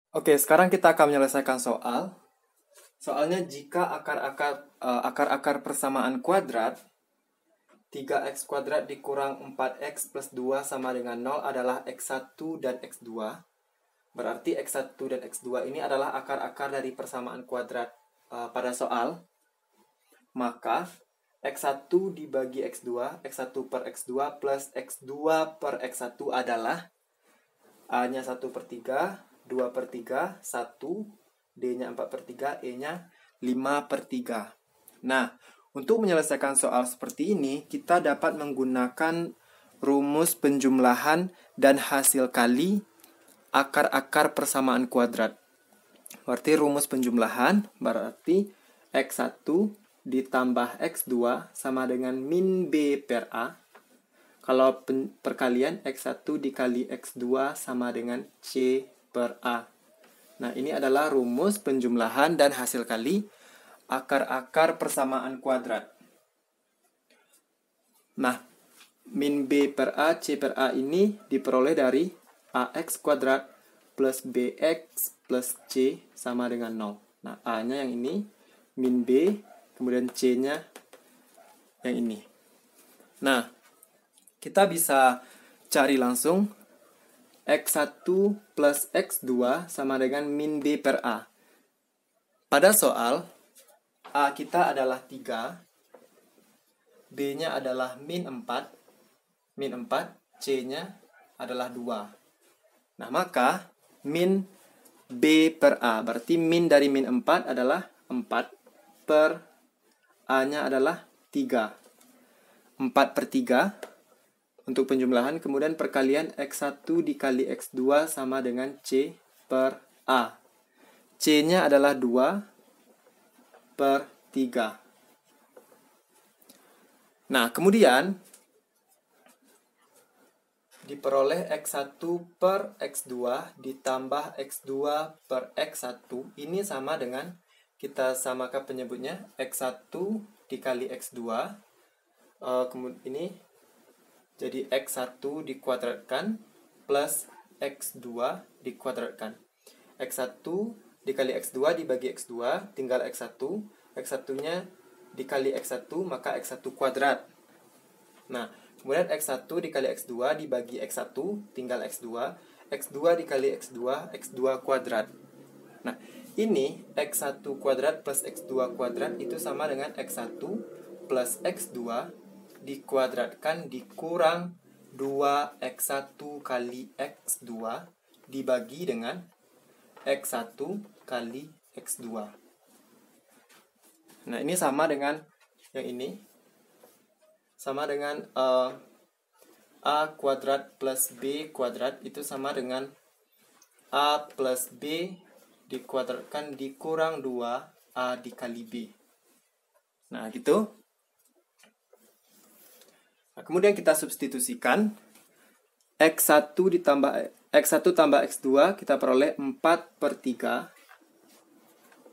Oke, sekarang kita akan menyelesaikan soal. Soalnya jika akar-akar persamaan kuadrat 3x kuadrat dikurang 4x plus 2 sama dengan 0 adalah x1 dan x2. Berarti x1 dan x2 ini adalah akar-akar dari persamaan kuadrat pada soal. Maka x1 dibagi x2, x1 per x2 plus x2 per x1 adalah A-nya 1/3, 2/3, 1, D-nya 4/3, E-nya 5/3. Nah, untuk menyelesaikan soal seperti ini, kita dapat menggunakan rumus penjumlahan dan hasil kali akar-akar persamaan kuadrat. Berarti rumus penjumlahan berarti x1 ditambah x2 sama dengan min B per A. Kalau perkalian x1 dikali x2 sama dengan C per A. Nah, ini adalah rumus penjumlahan dan hasil kali akar-akar persamaan kuadrat. Nah, min B per A, C per A ini diperoleh dari AX kuadrat plus BX plus C sama dengan 0. Nah, A-nya yang ini, min B, kemudian C-nya yang ini. Nah, kita bisa cari langsung x1 plus x2 sama dengan min B per A. Pada soal, A kita adalah 3, B-nya adalah min 4, C-nya adalah 2. Nah, maka min B per A, berarti min dari min 4 adalah 4 per A-nya adalah 3. 4/3 untuk penjumlahan, kemudian perkalian x1 dikali x2 sama dengan C per A. C-nya adalah 2/3. Nah, kemudian diperoleh x1 per x2 ditambah x2 per x1. Ini sama dengan, kita samakan penyebutnya, x1 dikali x2. Kemudian ini jadi x1 dikuadratkan plus x2 dikuadratkan. x1 dikali x2 dibagi x2, tinggal x1. x1-nya dikali x1, maka x1 kuadrat. Nah, kemudian x1 dikali x2 dibagi x1, tinggal x2. x2 dikali x2, x2 kuadrat. Nah, ini x1 kuadrat plus x2 kuadrat itu sama dengan x1 plus x2 dikuadratkan dikurang 2x1 kali x2 dibagi dengan x1 kali x2. Nah, ini sama dengan yang ini. Sama dengan A kuadrat plus B kuadrat itu sama dengan A plus B dikuadratkan dikurang 2A dikali B. Nah, gitu. Nah, kemudian kita substitusikan x1 tambah x2 kita peroleh 4/3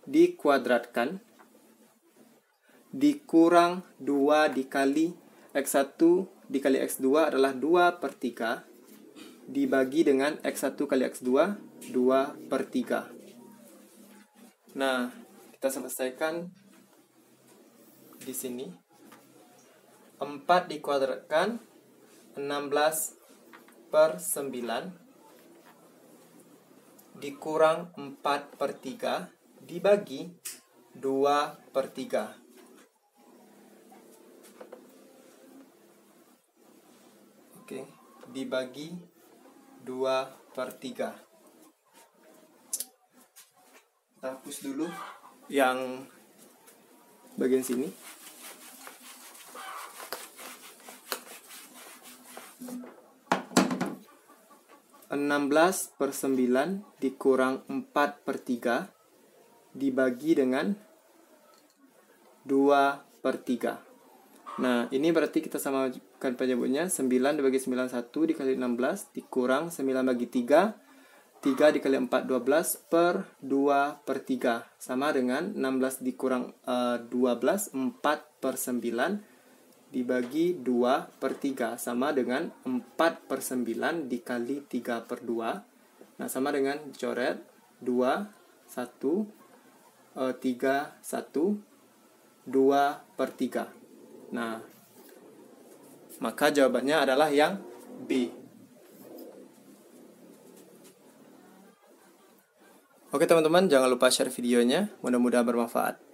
dikuadratkan dikurang 2 dikali x1 dikali x2 adalah 2/3 dibagi dengan x1 kali x2 2/3. Nah, kita selesaikan di sini. 4 dikuadratkan 16/9 dikurang 4/3 dibagi 2/3. Oke, dibagi 2/3. Kita hapus dulu yang bagian sini. 16/9 dikurang 4/3 dibagi dengan 2/3. Nah, ini berarti kita samakan penyebutnya. 9 dibagi 9, 1 dikali 16 dikurang 9 bagi 3, 3 dikali 4, 12 per 2/3 sama dengan 16 dikurang 12, 4/9 dibagi 2/3 sama dengan 4/9 dikali 3/2. Nah, sama dengan coret 2, 1, 3, 1, 2/3. Nah, maka jawabannya adalah yang B. Oke teman-teman, jangan lupa share videonya, mudah-mudahan bermanfaat.